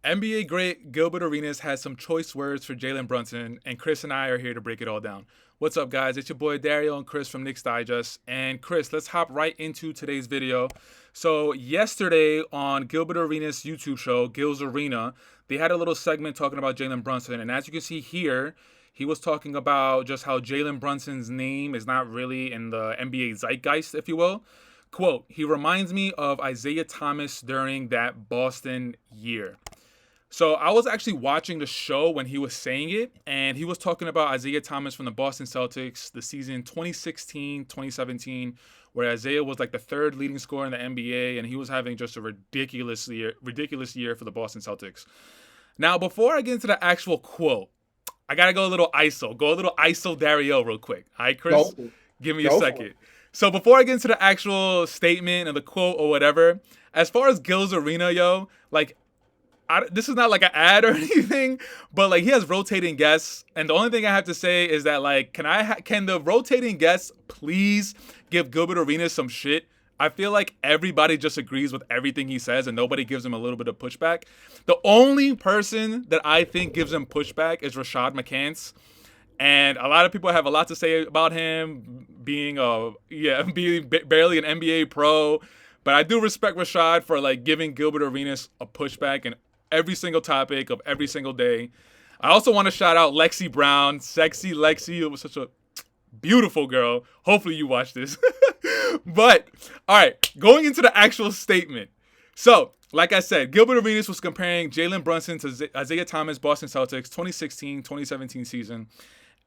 NBA great Gilbert Arenas has some choice words for Jalen Brunson, and Chris and I are here to break it all down. What's up, guys? It's your boy Dariel and Chris from Knicks Digest. And Chris, let's hop right into today's video. So, yesterday on Gilbert Arenas' YouTube show, Gil's Arena, they had a little segment talking about Jalen Brunson. And as you can see here, he was talking about just how Jalen Brunson's name is not really in the NBA zeitgeist, if you will. Quote, he reminds me of Isaiah Thomas during that Boston year. So I was actually watching the show when he was saying it, and he was talking about Isaiah Thomas from the Boston Celtics, the season 2016-2017, where Isaiah was like the third leading scorer in the NBA, and he was having just a ridiculous year for the Boston Celtics. Now, before I get into the actual quote, I gotta go a little ISO Dariel real quick. All right, Chris, give me a second. So before I get into the actual statement and the quote or whatever, as far as Gil's Arena, yo, like, this is not like an ad or anything, but like he has rotating guests, and the only thing I have to say is that like, can the rotating guests please give Gilbert Arenas some shit? I feel like everybody just agrees with everything he says, and nobody gives him a little bit of pushback. The only person that I think gives him pushback is Rashad McCants. And a lot of people have a lot to say about him being barely an NBA pro, but I do respect Rashad for like giving Gilbert Arenas a pushback and every single topic of every single day. I also want to shout out Lexi Brown, sexy Lexi. It was such a beautiful girl. Hopefully you watch this. But, all right, going into the actual statement. So, like I said, Gilbert Arenas was comparing Jalen Brunson to Isaiah Thomas, Boston Celtics, 2016-2017 season.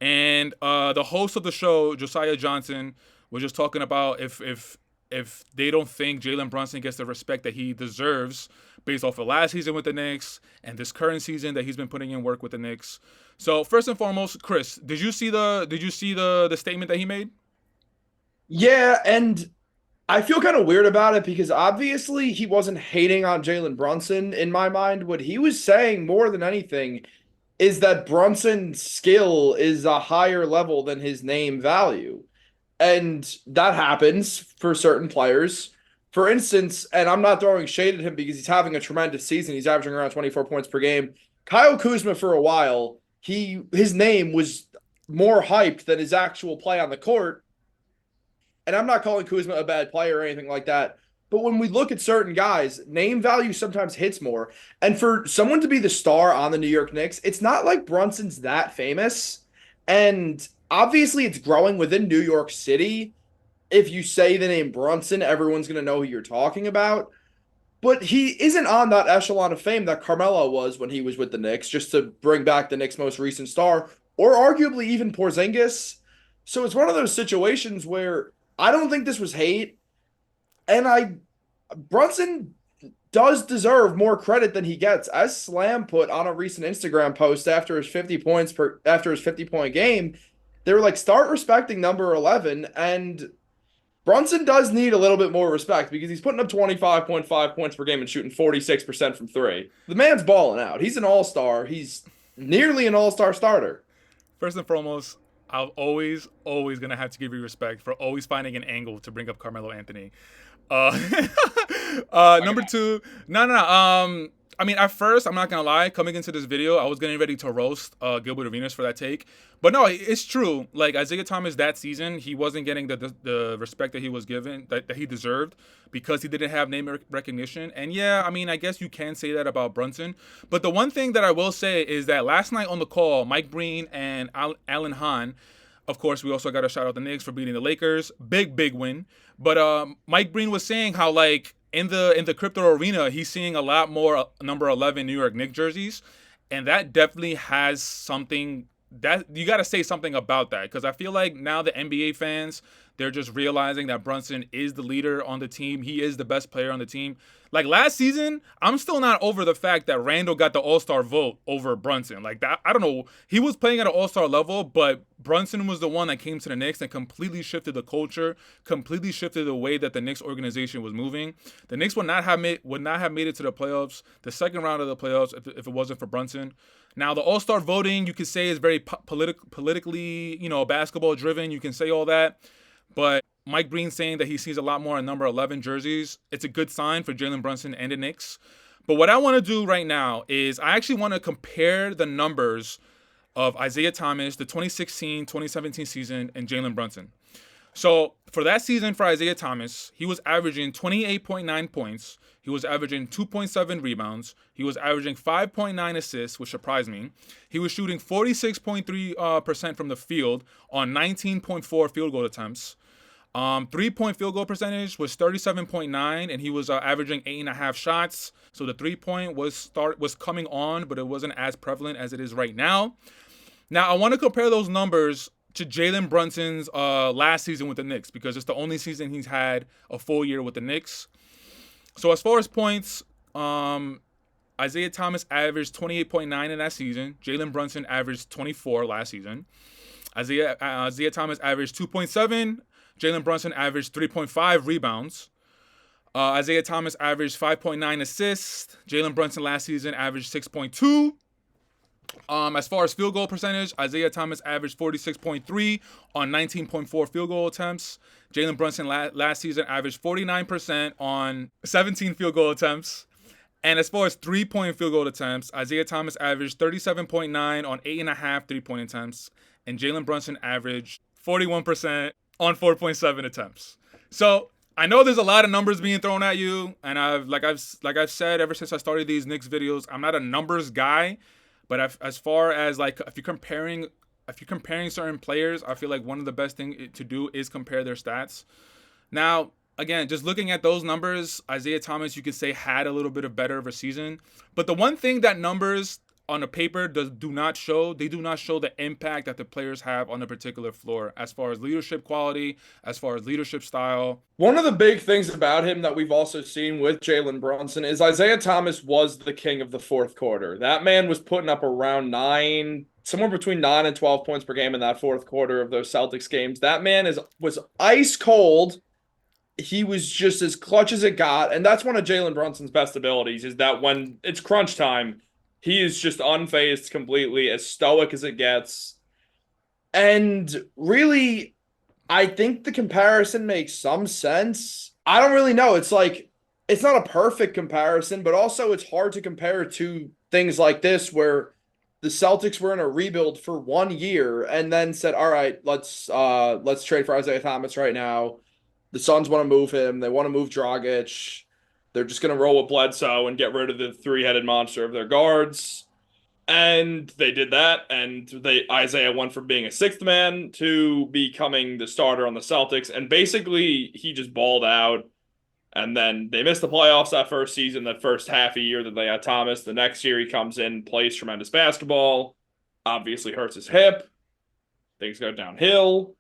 And the host of the show, Josiah Johnson, was just talking about if they don't think Jalen Brunson gets the respect that he deserves based off of last season with the Knicks and this current season that he's been putting in work with the Knicks. So first and foremost, Chris, did you see the statement that he made? Yeah, and I feel kind of weird about it because obviously he wasn't hating on Jalen Brunson in my mind. What he was saying more than anything is that Brunson's skill is a higher level than his name value. And that happens for certain players. For instance, and I'm not throwing shade at him because he's having a tremendous season. He's averaging around 24 points per game. Kyle Kuzma for a while, his name was more hyped than his actual play on the court. And I'm not calling Kuzma a bad player or anything like that. But when we look at certain guys, name value sometimes hits more. And for someone to be the star on the New York Knicks, it's not like Brunson's that famous. And obviously, it's growing within New York City. If you say the name Brunson, everyone's going to know who you're talking about. But he isn't on that echelon of fame that Carmelo was when he was with the Knicks, just to bring back the Knicks' most recent star, or arguably even Porzingis. So it's one of those situations where I don't think this was hate. And Brunson does deserve more credit than he gets. As Slam put on a recent Instagram post after his 50-point game, they were like, start respecting number 11. And Brunson does need a little bit more respect because he's putting up 25.5 points per game and shooting 46% from three. The man's balling out. He's an all-star. He's nearly an all-star starter. First and foremost, I'm always gonna have to give you respect for always finding an angle to bring up Carmelo Anthony. Uh, Number two, no. I mean, at first, I'm not gonna lie. Coming into this video, I was getting ready to roast Gilbert Arenas for that take, but no, it's true. Like Isaiah Thomas that season, he wasn't getting the respect that he was given that he deserved because he didn't have name recognition. And yeah, I mean, I guess you can say that about Brunson. But the one thing that I will say is that last night on the call, Mike Breen and Alan Hahn. Of course, we also got to shout out the Knicks for beating the Lakers. Big win. But Mike Breen was saying how like in the crypto arena, he's seeing a lot more number 11 New York Knicks jerseys, and that definitely has something that you got to say something about that because I feel like now the NBA fans they're just realizing that Brunson is the leader on the team. He is the best player on the team. Like last season, I'm still not over the fact that Randall got the All-Star vote over Brunson. Like that, I don't know. He was playing at an All-Star level, but Brunson was the one that came to the Knicks and completely shifted the culture, completely shifted the way that the Knicks organization was moving. The Knicks would not have made it to the playoffs, the second round of the playoffs, if it wasn't for Brunson. Now the All-Star voting, you could say, is very politically, basketball driven. You can say all that. But Mike Breen saying that he sees a lot more in number 11 jerseys, it's a good sign for Jalen Brunson and the Knicks. But what I want to do right now is I actually want to compare the numbers of Isaiah Thomas, the 2016-2017 season, and Jalen Brunson. So for that season for Isaiah Thomas, he was averaging 28.9 points. He was averaging 2.7 rebounds. He was averaging 5.9 assists, which surprised me. He was shooting 46.3% from the field on 19.4 field goal attempts. 3-point field goal percentage was 37.9, and he was averaging 8.5 shots. So the 3-point was coming on, but it wasn't as prevalent as it is right now. Now I want to compare those numbers to Jalen Brunson's last season with the Knicks, because it's the only season he's had a full year with the Knicks. So as far as points, Isaiah Thomas averaged 28.9 in that season. Jalen Brunson averaged 24 last season. Isaiah Thomas averaged 2.7. Jalen Brunson averaged 3.5 rebounds. Isaiah Thomas averaged 5.9 assists. Jalen Brunson last season averaged 6.2. As far as field goal percentage, Isaiah Thomas averaged 46.3 on 19.4 field goal attempts. Jalen Brunson last season averaged 49% on 17 field goal attempts. And as far as 3-point field goal attempts, Isaiah Thomas averaged 37.9 on 8.5 3-point attempts. And Jalen Brunson averaged 41% on 4.7 attempts. So I know there's a lot of numbers being thrown at you, and I've said ever since I started these Knicks videos, I'm not a numbers guy. But as far as like if you're comparing certain players, I feel like one of the best things to do is compare their stats. Now, again, just looking at those numbers, Isaiah Thomas, you could say, had a little bit of better of a season. But the one thing that numbers on the paper do not show the impact that the players have on a particular floor, as far as leadership quality, as far as leadership style. One of the big things about him that we've also seen with Jalen Brunson is Isaiah Thomas was the king of the fourth quarter. That man was putting up around somewhere between 9 and 12 points per game in that fourth quarter of those Celtics games. That man was ice cold. He was just as clutch as it got. And that's one of Jalen Brunson's best abilities, is that when it's crunch time, he is just unfazed completely, as stoic as it gets. And really, I think the comparison makes some sense. I don't really know. It's like, it's not a perfect comparison, but also it's hard to compare to things like this where the Celtics were in a rebuild for 1 year and then said, all right, let's trade for Isaiah Thomas right now. The Suns want to move him. They want to move Dragic. They're just going to roll with Bledsoe and get rid of the three-headed monster of their guards. And they did that, and Isaiah went from being a sixth man to becoming the starter on the Celtics, and basically he just balled out. And then they missed the playoffs that first season, that first half a year that they had Thomas. The next year he comes in, plays tremendous basketball, obviously hurts his hip, things go downhill.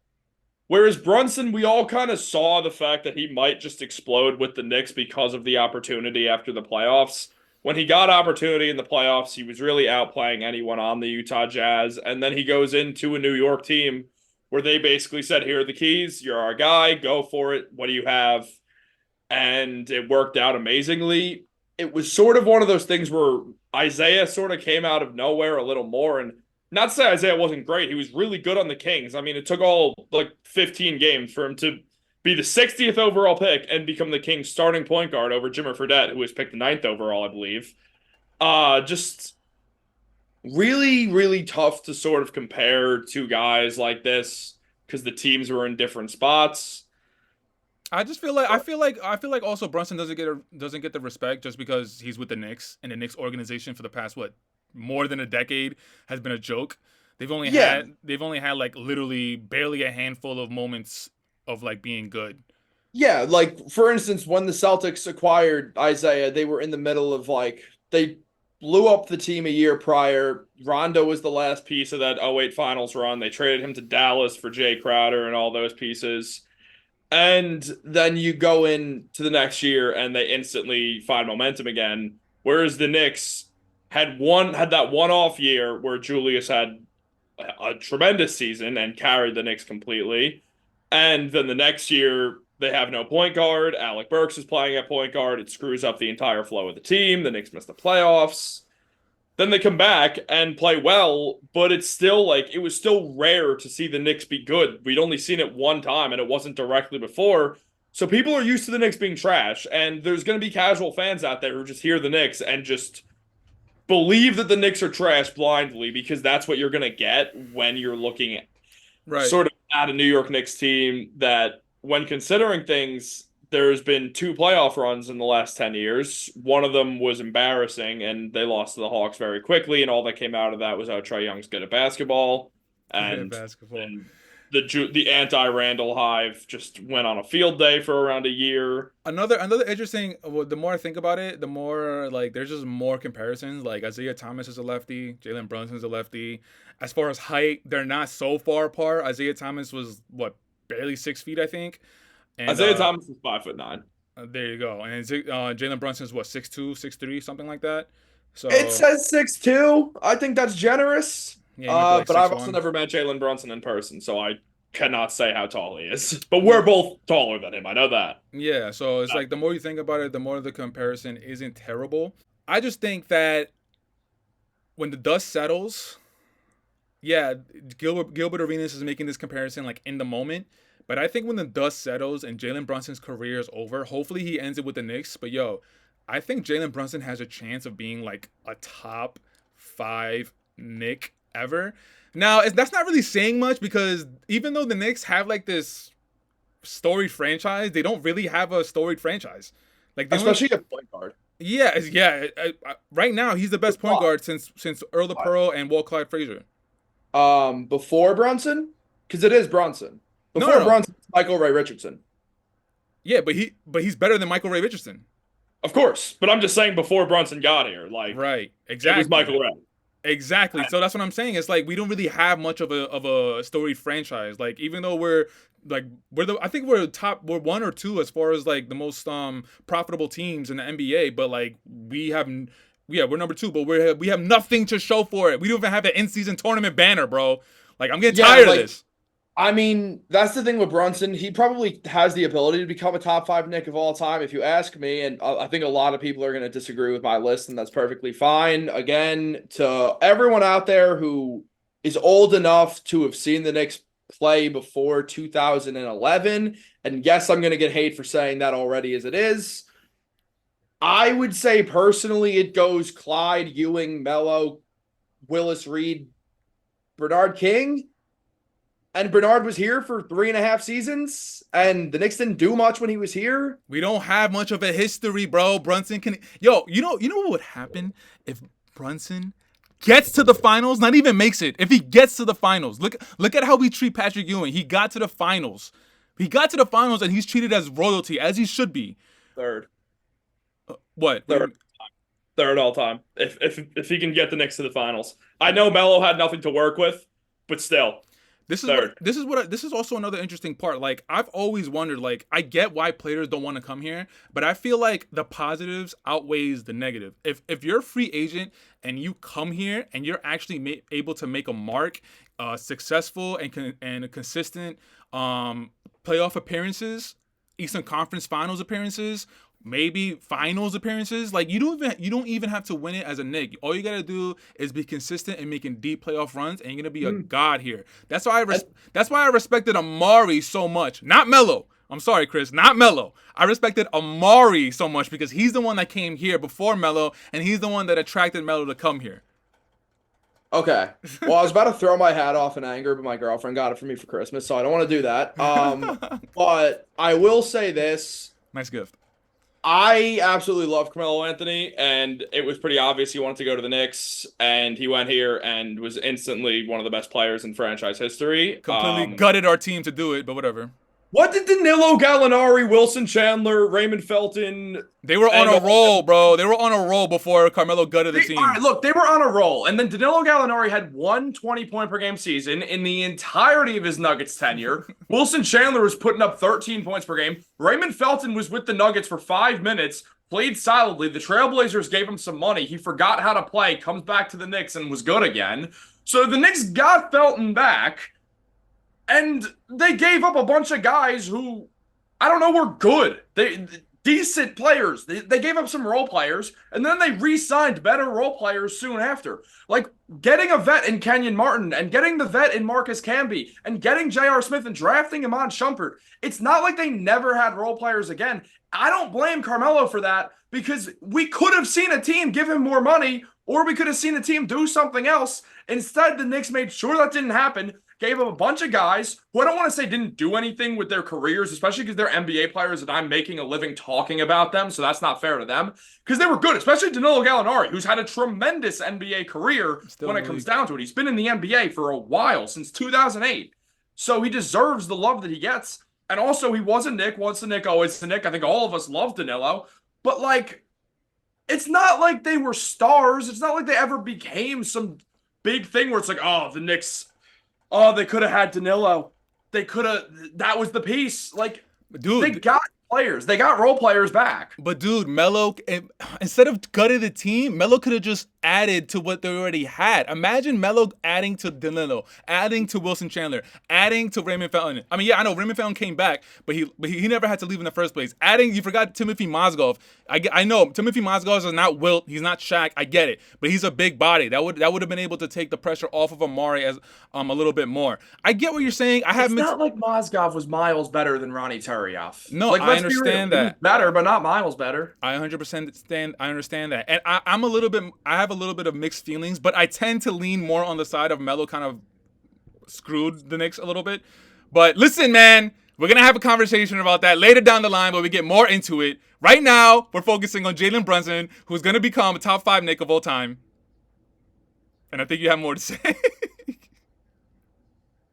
Whereas Brunson, we all kind of saw the fact that he might just explode with the Knicks because of the opportunity after the playoffs. When he got opportunity in the playoffs, he was really outplaying anyone on the Utah Jazz. And then he goes into a New York team where they basically said, here are the keys. You're our guy. Go for it. What do you have? And it worked out amazingly. It was sort of one of those things where Isaiah sort of came out of nowhere a little more. And not to say Isaiah wasn't great. He was really good on the Kings. I mean, it took all like 15 games for him to be the 60th overall pick and become the Kings starting point guard over Jimmer Fredette, who was picked the 9th overall, I believe. Just really, really tough to sort of compare two guys like this because the teams were in different spots. I feel like also Brunson doesn't get the respect just because he's with the Knicks, and the Knicks organization for the past more than a decade has been a joke. They've only had like literally barely a handful of moments of like being good. Yeah, like for instance, when the Celtics acquired Isaiah, they were in the middle of they blew up the team a year prior. Rondo was the last piece of that '08 finals run. They traded him to Dallas for Jay Crowder and all those pieces. And then you go into the next year and they instantly find momentum again. Whereas the Knicks had that one-off year where Julius had a tremendous season and carried the Knicks completely. And then the next year, they have no point guard. Alec Burks is playing at point guard. It screws up the entire flow of the team. The Knicks miss the playoffs. Then they come back and play well, but it's still it was still rare to see the Knicks be good. We'd only seen it one time, and it wasn't directly before. So people are used to the Knicks being trash, and there's going to be casual fans out there who just hear the Knicks and just believe that the Knicks are trash blindly because that's what you're going to get when you're looking Right. sort of at a New York Knicks team that, when considering things, there's been two playoff runs in the last 10 years. One of them was embarrassing, and they lost to the Hawks very quickly, and all that came out of that was how Trae Young's good at basketball. Good at And basketball. then the anti-Randall hive just went on a field day for around a year. Another interesting. Well, the more I think about it, the more like there's just more comparisons. Like Isaiah Thomas is a lefty, Jalen Brunson is a lefty. As far as height, they're not so far apart. Isaiah Thomas was what, barely 6 feet, I think, and Isaiah Thomas is 5'9". there you go. And Jalen Brunson's what, 6'2", 6'3", something like that. It So says 6'2". I think that's generous. yeah, he might be like But I've six also one. never met Jalen Brunson in person, so I cannot say how tall he is. But we're both taller than him. I know that. Yeah, so it's like the more you think about it, the more the comparison isn't terrible. I just think that when the dust settles, yeah, Gilbert Arenas is making this comparison like in the moment. But I think when the dust settles and Jalen Brunson's career is over, hopefully he ends it with the Knicks. But yo, I think Jalen Brunson has a chance of being like a top five Knick ever. Now, that's not really saying much because even though the Knicks have like this storied franchise, they don't really have a storied franchise. Like the only Especially a point guard. yeah. Right now, he's the best point guard since Earl the Pearl and Walt Clyde Frazier. Before Brunson, because it is Brunson. No, Before no, no. Brunson, Michael Ray Richardson. Yeah, but he's better than Michael Ray Richardson. Of course, but I'm just saying before Brunson got here, like Right. it was Exactly. Michael Ray. Exactly. So that's what I'm saying. It's like we don't really have much of a storied franchise. Like even though I think we're one or two as far as like the most profitable teams in the NBA, but like we're number two, but we have nothing to show for it. We don't even have an in-season tournament banner, bro. Like I'm getting tired of this. I mean, that's the thing with Brunson. He probably has the ability to become a top five Knick of all time, if you ask me. And I think a lot of people are going to disagree with my list, and that's perfectly fine. Again, to everyone out there who is old enough to have seen the Knicks play before 2011, and yes, I'm going to get hate for saying that already as it is. I would say personally, it goes Clyde, Ewing, Melo, Willis Reed, Bernard King. And Bernard was here for 3.5 seasons, and the Knicks didn't do much when he was here. We don't have much of a history, bro. Brunson can you know what would happen if Brunson gets to the finals, not even makes it. If he gets to the finals, look at how we treat Patrick Ewing. He got to the finals. He got to the finals and he's treated as royalty, as he should be. Third. What? Third all time. If he can get the Knicks to the finals. I know Melo had nothing to work with, but still. This is also another interesting part. Like I've always wondered, like I get why players don't want to come here, but I feel like the positives outweighs the negative. If you're a free agent and you come here and you're actually able to make a mark, successful and consistent playoff appearances, Eastern Conference Finals appearances, maybe finals appearances. Like you don't even have to win it as a Knick. All you gotta do is be consistent and making deep playoff runs, and you're gonna be a god here. That's why I respected Amari so much. Not Melo. I'm sorry, Chris. Not Melo. I respected Amari so much because he's the one that came here before Melo, and he's the one that attracted Melo to come here. Okay. Well, I was about to throw my hat off in anger, but my girlfriend got it for me for Christmas, so I don't want to do that. But I will say this. Nice gift. I absolutely love Carmelo Anthony, and it was pretty obvious he wanted to go to the Knicks, and he went here and was instantly one of the best players in franchise history. Completely gutted our team to do it, but whatever. What did Danilo Gallinari, Wilson Chandler, Raymond Felton? They were on a roll, bro. They were on a roll before Carmelo gutted the team. All right, look, they were on a roll. And then Danilo Gallinari had one 20-point per game season in the entirety of his Nuggets tenure. Wilson Chandler was putting up 13 points per game. Raymond Felton was with the Nuggets for 5 minutes, played solidly. The Trailblazers gave him some money. He forgot how to play, comes back to the Knicks, and was good again. So the Knicks got Felton back. And they gave up a bunch of guys who, I don't know, were good. decent players. They gave up some role players, and then they re-signed better role players soon after. Like getting a vet in Kenyon Martin and getting the vet in Marcus Camby and getting J.R. Smith and drafting Iman Shumpert. It's not like they never had role players again. I don't blame Carmelo for that because we could have seen a team give him more money or we could have seen a team do something else. Instead, the Knicks made sure that didn't happen, gave up a bunch of guys who I don't want to say didn't do anything with their careers, especially because they're NBA players and I'm making a living talking about them, so that's not fair to them, because they were good, especially Danilo Gallinari, who's had a tremendous NBA career when it comes down to it. He's been in the NBA for a while, since 2008, so he deserves the love that he gets. And also, he was a Knick, once a Knick, always a Knick. I think all of us love Danilo, but like, it's not like they were stars. It's not like they ever became some big thing where it's like, oh, the Knicks, oh, they could have had Danilo. They could have, that was the piece. Like, dude, they got players. They got role players back. But dude, Melo, instead of gutting the team, Melo could have just added to what they already had. Imagine Melo adding to Danilo, adding to Wilson Chandler, adding to Raymond Felton. I mean, yeah, I know Raymond Felton came back, but he never had to leave in the first place. Adding, you forgot Timothy Mozgov. I know Timothy Mozgov is not Wilt, he's not Shaq. I get it, but he's a big body. That would have been able to take the pressure off of Amari as a little bit more. I get what you're saying. It's not like Mozgov was miles better than Ronnie Turiaf. No, like, I understand that. He was better, but not miles better. I 100% understand that, and I have a little bit of mixed feelings, but I tend to lean more on the side of Melo kind of screwed the Knicks a little bit. But listen, man, we're going to have a conversation about that later down the line, but we get more into it. Right now, we're focusing on Jalen Brunson, who's going to become a top 5 Knick of all time. And I think you have more to say.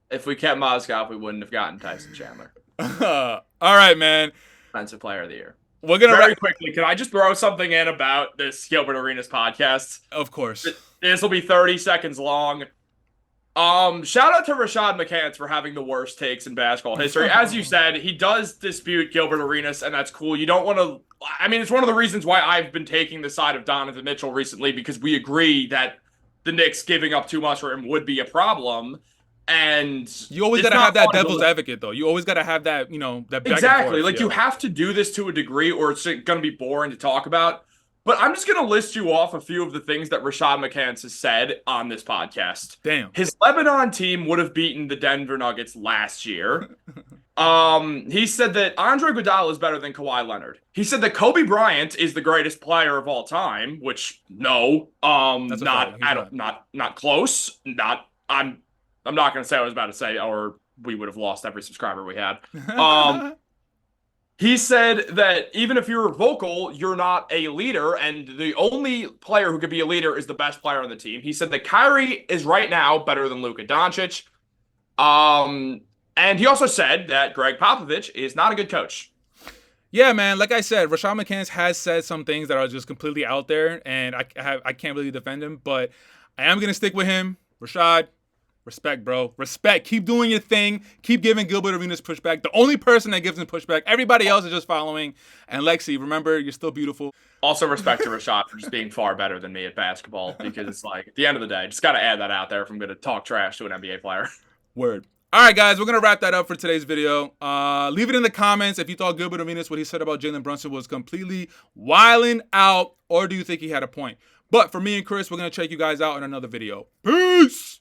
If we kept Mozgov, we wouldn't have gotten Tyson Chandler. All right, man. Defensive Player of the Year. We're gonna very quickly. Can I just throw something in about this Gilbert Arenas podcast? Of course. This will be 30 seconds long. Shout out to Rashad McCants for having the worst takes in basketball history. As you said, he does dispute Gilbert Arenas, and that's cool. You don't want to. I mean, it's one of the reasons why I've been taking the side of Donovan Mitchell recently, because we agree that the Knicks giving up too much for him would be a problem. And you always got to have that devil's advocate, though. You always got to have that, that back exactly. And forth, like, you have to do this to a degree, or it's going to be boring to talk about. But I'm just going to list you off a few of the things that Rashad McCants has said on this podcast. Damn. His Lebanon team would have beaten the Denver Nuggets last year. He said that Andre Iguodala is better than Kawhi Leonard. He said that Kobe Bryant is the greatest player of all time, which no, not close. I'm not going to say what I was about to say, or we would have lost every subscriber we had. He said that even if you're vocal, you're not a leader, and the only player who could be a leader is the best player on the team. He said that Kyrie is right now better than Luka Doncic. And he also said that Greg Popovich is not a good coach. Yeah, man. Like I said, Rashad McCants has said some things that are just completely out there, and I can't really defend him, but I am going to stick with him. Rashad, respect, bro. Respect. Keep doing your thing. Keep giving Gilbert Arenas pushback. The only person that gives him pushback. Everybody else is just following. And Lexi, remember, you're still beautiful. Also, respect to Rashad for just being far better than me at basketball, because it's like, at the end of the day, just got to add that out there if I'm going to talk trash to an NBA player. Word. All right, guys, we're going to wrap that up for today's video. Leave it in the comments if you thought Gilbert Arenas, what he said about Jalen Brunson, was completely wilding out, or do you think he had a point? But for me and Chris, we're going to check you guys out in another video. Peace!